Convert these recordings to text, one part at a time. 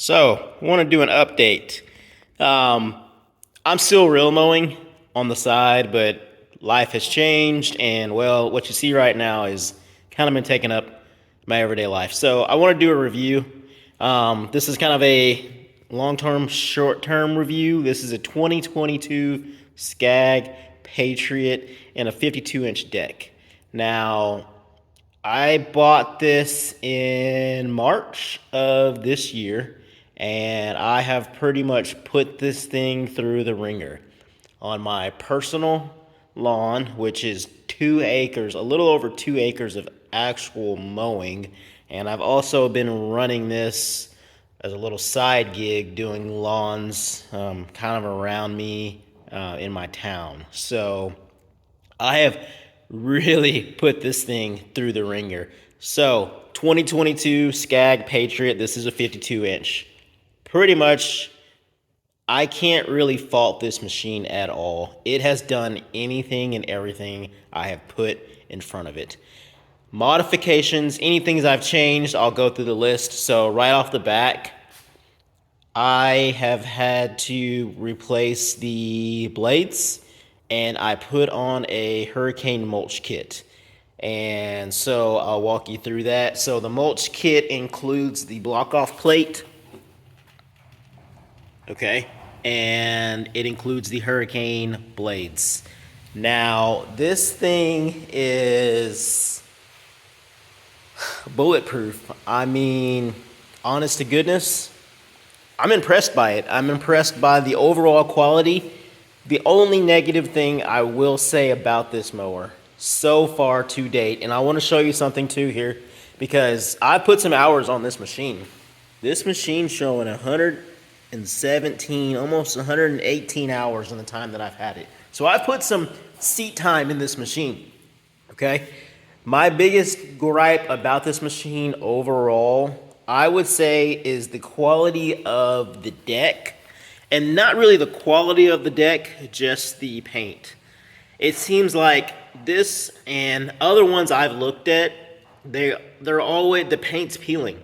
So, I want to do an update. I'm still real mowing on the side, but life has changed, and well, what you see right now is kind of been taking up my everyday life. So, I want to do a review. This is kind of a long-term, short-term review. This is a 2022 Scag Patriot and a 52-inch deck. Now, I bought this in March of this year, and I have pretty much put this thing through the ringer on my personal lawn, which is 2 acres, a little over 2 acres of actual mowing. And I've also been running this as a little side gig doing lawns kind of around me in my town. So I have really put this thing through the ringer. So 2022 Scag Patriot, this is a 52-inch. Pretty much, I can't really fault this machine at all. It has done anything and everything I have put in front of it. Modifications, anything I've changed, I'll go through the list. So right off the bat, I have had to replace the blades, and I put on a hurricane mulch kit. And so I'll walk you through that. So the mulch kit includes the block off plate, okay, and it includes the hurricane blades. Now this thing is bulletproof. I mean, honest to goodness, I'm impressed by it. I'm impressed by the overall quality. The only negative thing I will say about this mower so far to date, and I want to show you something too here, because I put some hours on this machine. This machine's showing 117, almost 118 hours in the time that I've had it. So I put some seat time in this machine, okay? My biggest gripe about this machine overall, I would say, is the quality of the deck. And not really the quality of the deck, just the paint. It seems like this and other ones I've looked at, they're always, the paint's peeling.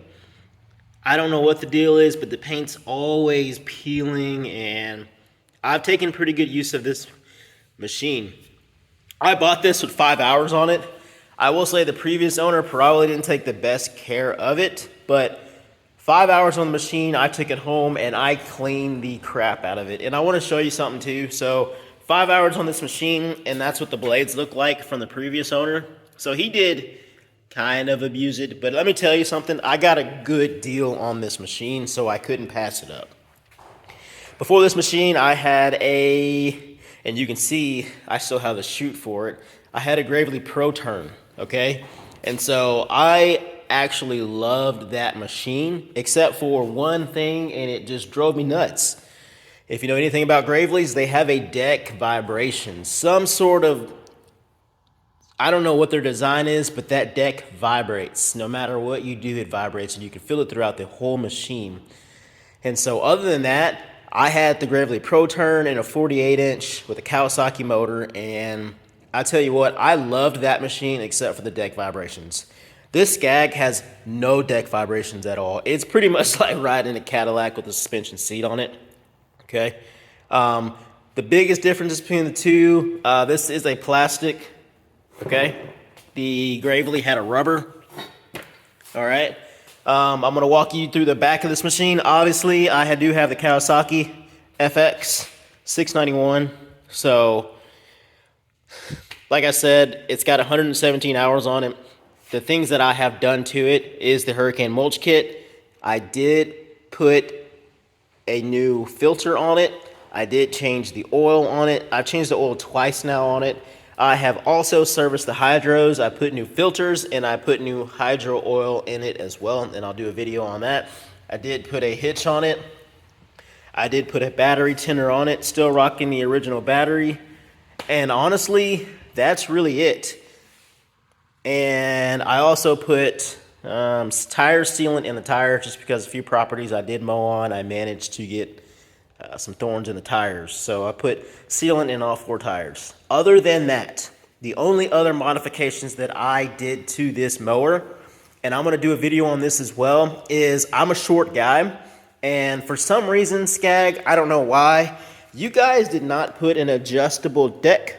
I don't know what the deal is, but the paint's always peeling, and I've taken pretty good use of this machine. I bought this with 5 hours on it. I will say the previous owner probably didn't take the best care of it, but 5 hours on the machine, I took it home and I cleaned the crap out of it. And I want to show you something too. So 5 hours on this machine, and that's what the blades look like from the previous owner. So he did kind of abuse it, but let me tell you something. I got a good deal on this machine, so I couldn't pass it up. Before this machine, I had and you can see I still have the chute for it. I had a Gravely Pro Turn, okay? And so I actually loved that machine, except for one thing, and it just drove me nuts. If you know anything about Gravely's, they have a deck vibration. Some sort of, I don't know what their design is, but that deck vibrates. No matter what you do, it vibrates, and you can feel it throughout the whole machine. And so other than that, I had the Gravely Pro Turn and a 48-inch with a Kawasaki motor, and I tell you what, I loved that machine except for the deck vibrations. This Scag has no deck vibrations at all. It's pretty much like riding a Cadillac with a suspension seat on it, okay? The biggest difference between the two, this is a plastic, okay? The Gravely had a rubber, all right? I'm gonna walk you through the back of this machine. Obviously, I do have the Kawasaki FX 691, so like I said, it's got 117 hours on it. The things that I have done to it is the Hurricane Mulch Kit. I did put a new filter on it. I did change the oil on it. I've changed the oil twice now on it. I have also serviced the hydros. I put new filters and I put new hydro oil in it as well, and I'll do a video on that. I did put a hitch on it. I did put a battery tender on it, still rocking the original battery. And honestly, that's really it. And I also put tire sealant in the tire, just because a few properties I did mow on, I managed to get some thorns in the tires. So I put sealant in all 4 tires. Other than that, the only other modifications that I did to this mower, and I'm gonna do a video on this as well, is I'm a short guy. And for some reason, Scag, I don't know why, you guys did not put an adjustable deck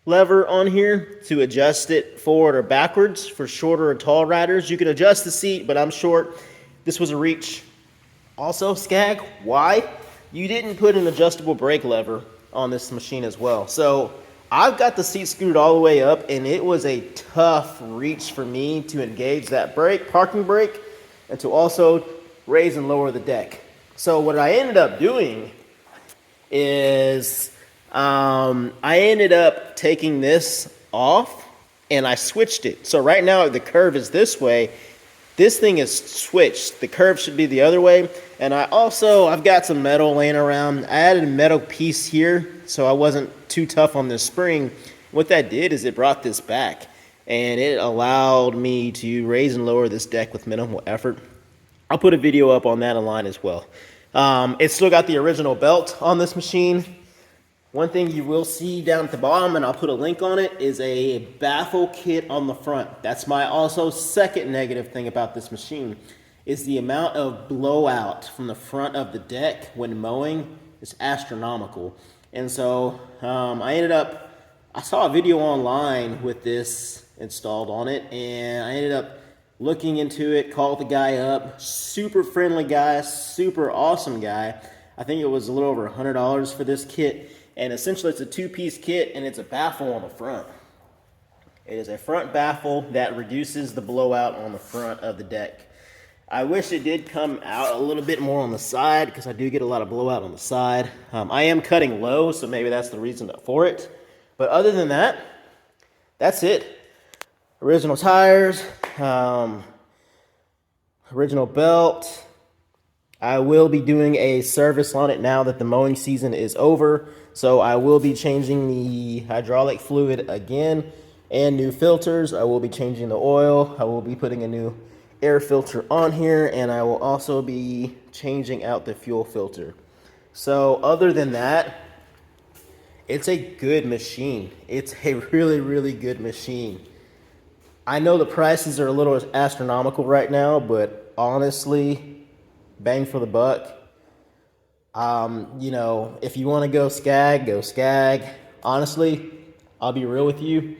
lever on here to adjust it forward or backwards for shorter or tall riders. You can adjust the seat, but I'm short. This was a reach. Also, Scag, why? You didn't put an adjustable brake lever on this machine as well. So I've got the seat screwed all the way up, and it was a tough reach for me to engage that brake, parking brake, and to also raise and lower the deck. So what I ended up doing is I ended up taking this off and I switched it. So right now the curve is this way. This thing is switched. The curve should be the other way. And I've got some metal laying around. I added a metal piece here so I wasn't too tough on this spring. What that did is it brought this back and it allowed me to raise and lower this deck with minimal effort. I'll put a video up on that online as well. It's still got the original belt on this machine. One thing you will see down at the bottom, and I'll put a link on it, is a baffle kit on the front. That's my also second negative thing about this machine, is the amount of blowout from the front of the deck when mowing is astronomical. And so I saw a video online with this installed on it, and I ended up looking into it, called the guy up, super friendly guy, super awesome guy. I think it was a little over $100 for this kit. And essentially it's a two-piece kit and it's a baffle on the front. It is a front baffle that reduces the blowout on the front of the deck. I wish it did come out a little bit more on the side because I do get a lot of blowout on the side. I am cutting low, so maybe that's the reason for it. But other than that, that's it. Original tires, original belt. I will be doing a service on it now that the mowing season is over. So I will be changing the hydraulic fluid again and new filters. I will be changing the oil. I will be putting a new air filter on here, and I will also be changing out the fuel filter. So other than that, it's a good machine. It's a really, really good machine. I know the prices are a little astronomical right now, but honestly, bang for the buck. You know, if you want to go scag, go scag. Honestly, I'll be real with you.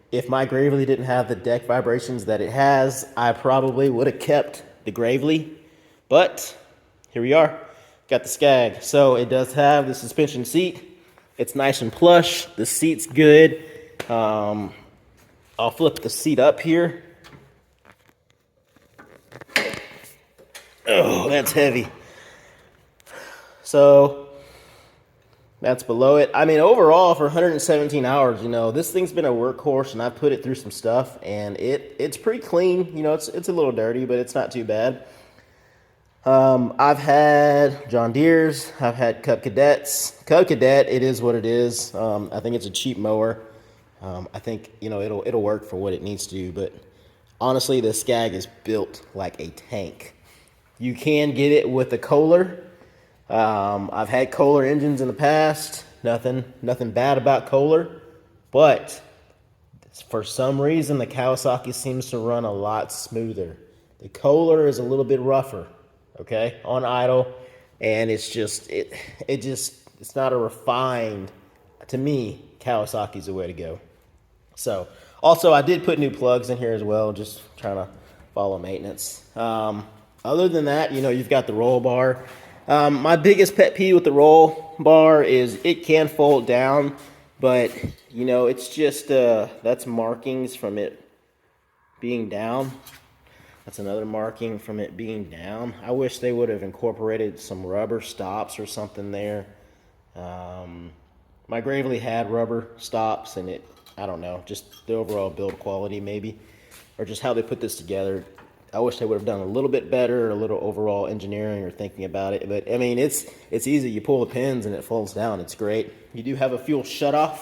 If my Gravely didn't have the deck vibrations that it has, I probably would have kept the Gravely. But here we are, got the scag. So it does have the suspension seat. It's nice and plush. The seat's good. I'll flip the seat up here. Oh, that's heavy. So that's below it. I mean, overall, for 117 hours, you know, this thing's been a workhorse, and I put it through some stuff, and it's pretty clean. You know, it's a little dirty, but it's not too bad. I've had John Deere's. I've had Cub Cadets. Cub Cadet, it is what it is. I think it's a cheap mower. I think, you know, it'll work for what it needs to do, but honestly, the Scag is built like a tank. You can get it with a Kohler. I've had Kohler engines in the past. Nothing bad about Kohler, but for some reason the Kawasaki seems to run a lot smoother. The Kohler is a little bit rougher, okay, on idle, and it's not a refined. To me, Kawasaki's the way to go. So, also I did put new plugs in here as well, just trying to follow maintenance. Other than that, you know, you've got the roll bar. My biggest pet peeve with the roll bar is it can fold down, but, you know, it's just, that's markings from it being down. That's another marking from it being down. I wish they would have incorporated some rubber stops or something there. My Gravely had rubber stops, and I don't know, just the overall build quality maybe, or just how they put this together. I wish they would have done a little bit better, a little overall engineering or thinking about it. But, I mean, it's easy. You pull the pins and it folds down. It's great. You do have a fuel shutoff.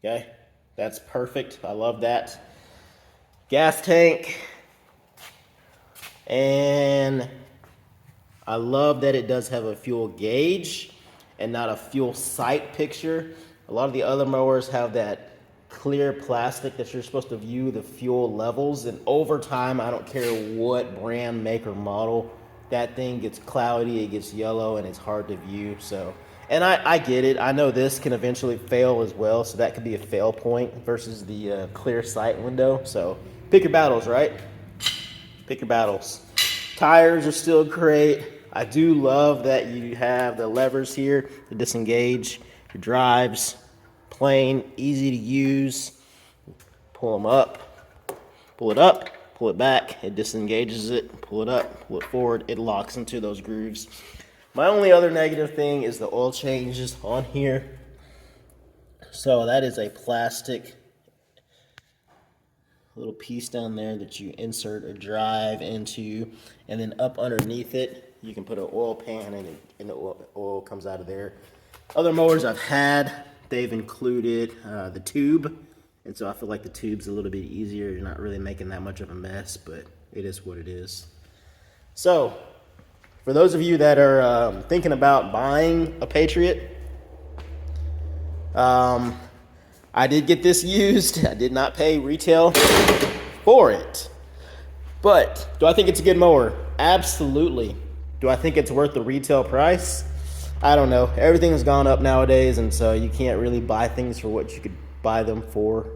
Okay, that's perfect. I love that. Gas tank. And I love that it does have a fuel gauge and not a fuel sight picture. A lot of the other mowers have that clear plastic that you're supposed to view the fuel levels, and over time, I don't care what brand, make, or model, that thing gets cloudy, it gets yellow, and it's hard to view. So, and I get it. I know this can eventually fail as well, so that could be a fail point versus the clear sight window. So pick your battles, right? Pick your battles. Tires are still great. I do love that you have the levers here to disengage your drives. Plain, easy to use. Pull them up, pull it up, pull it back, it disengages it, pull it up, pull it forward, it locks into those grooves. My only other negative thing is the oil changes on here. So that is a plastic little piece down there that you insert a drive into, and then up underneath it, you can put an oil pan and the oil comes out of there. Other mowers I've had, they've included the tube. And so I feel like the tube's a little bit easier. You're not really making that much of a mess, but it is what it is. So, for those of you that are thinking about buying a Patriot, I did get this used. I did not pay retail for it. But, do I think it's a good mower? Absolutely. Do I think it's worth the retail price? I don't know. Everything has gone up nowadays, and so you can't really buy things for what you could buy them for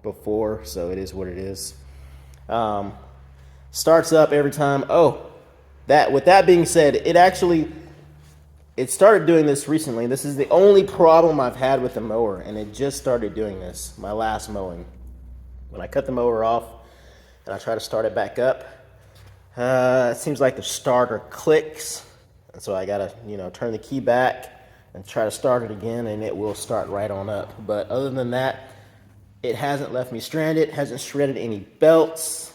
before, so it is what it is. Starts up every time. With that being said, it started doing this recently. This is the only problem I've had with the mower, and it just started doing this, my last mowing. When I cut the mower off and I try to start it back up, it seems like the starter clicks, and so I gotta, turn the key back and try to start it again, and it will start right on up. But other than that, it hasn't left me stranded, hasn't shredded any belts.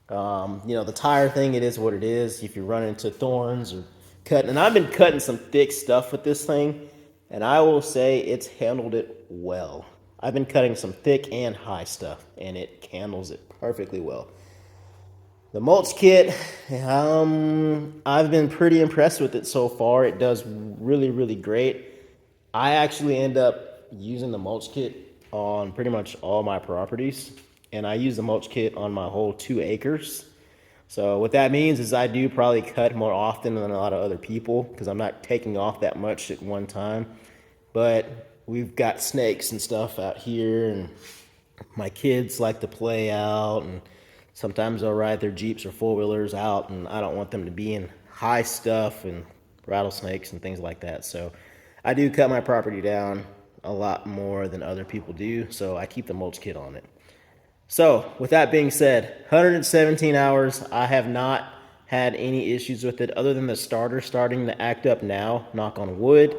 The tire thing, it is what it is. If you run into thorns or cutting, and I've been cutting some thick stuff with this thing, and I will say it's handled it well. I've been cutting some thick and high stuff, and it handles it perfectly well. The mulch kit, I've been pretty impressed with it so far. It does really, really great. I actually end up using the mulch kit on pretty much all my properties, and I use the mulch kit on my whole 2 acres. So what that means is I do probably cut more often than a lot of other people because I'm not taking off that much at one time. But we've got snakes and stuff out here, and my kids like to play out, and sometimes they'll ride their Jeeps or 4-wheelers out, and I don't want them to be in high stuff and rattlesnakes and things like that. So I do cut my property down a lot more than other people do, so I keep the mulch kit on it. So with that being said, 117 hours, I have not had any issues with it other than the starter starting to act up now, knock on wood.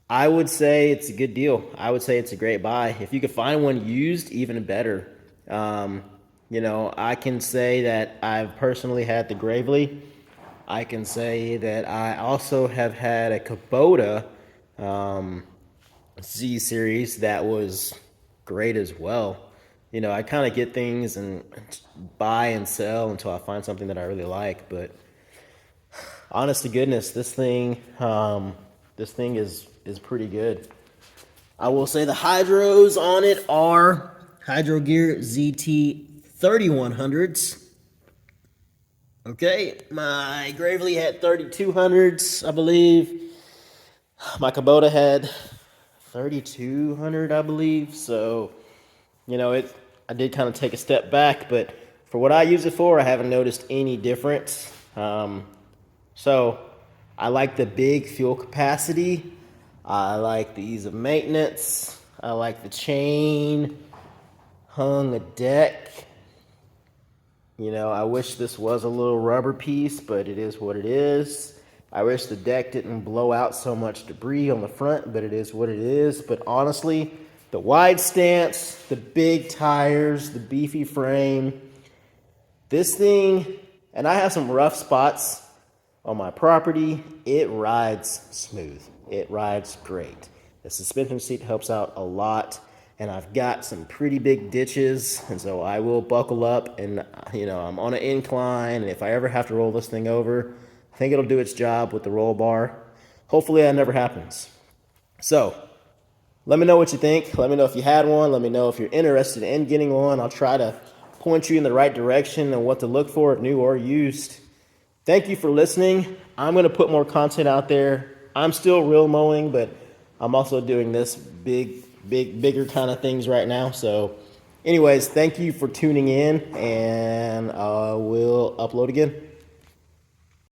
I would say it's a good deal. I would say it's a great buy. If you could find one used, even better. I can say that I've personally had the Gravely. I can say that I also have had a Kubota Z series that was great as well. I kind of get things and buy and sell until I find something that I really like. But honest to goodness, this thing is pretty good. I will say the hydros on it are Hydro Gear ZT 3100s. Okay, my Gravely had 3200s, I believe. My Kubota had 3200, I believe. So, I did kind of take a step back, but for what I use it for, I haven't noticed any difference. So, I like the big fuel capacity. I like the ease of maintenance. I like the chain hung deck. I wish this was a little rubber piece, but it is what it is. I wish the deck didn't blow out so much debris on the front, but it is what it is. But honestly, the wide stance, the big tires, the beefy frame, this thing, and I have some rough spots on my property, it rides smooth. It rides great. The suspension seat helps out a lot, and I've got some pretty big ditches, and so I will buckle up, and I'm on an incline, and if I ever have to roll this thing over, I think it'll do its job with the roll bar. Hopefully that never happens. So, let me know what you think. Let me know if you had one. Let me know if you're interested in getting one. I'll try to point you in the right direction and what to look for, new or used. Thank you for listening. I'm going to put more content out there. I'm still real mowing, but I'm also doing this bigger kind of things right now. So, anyways, thank you for tuning in, and we'll upload again.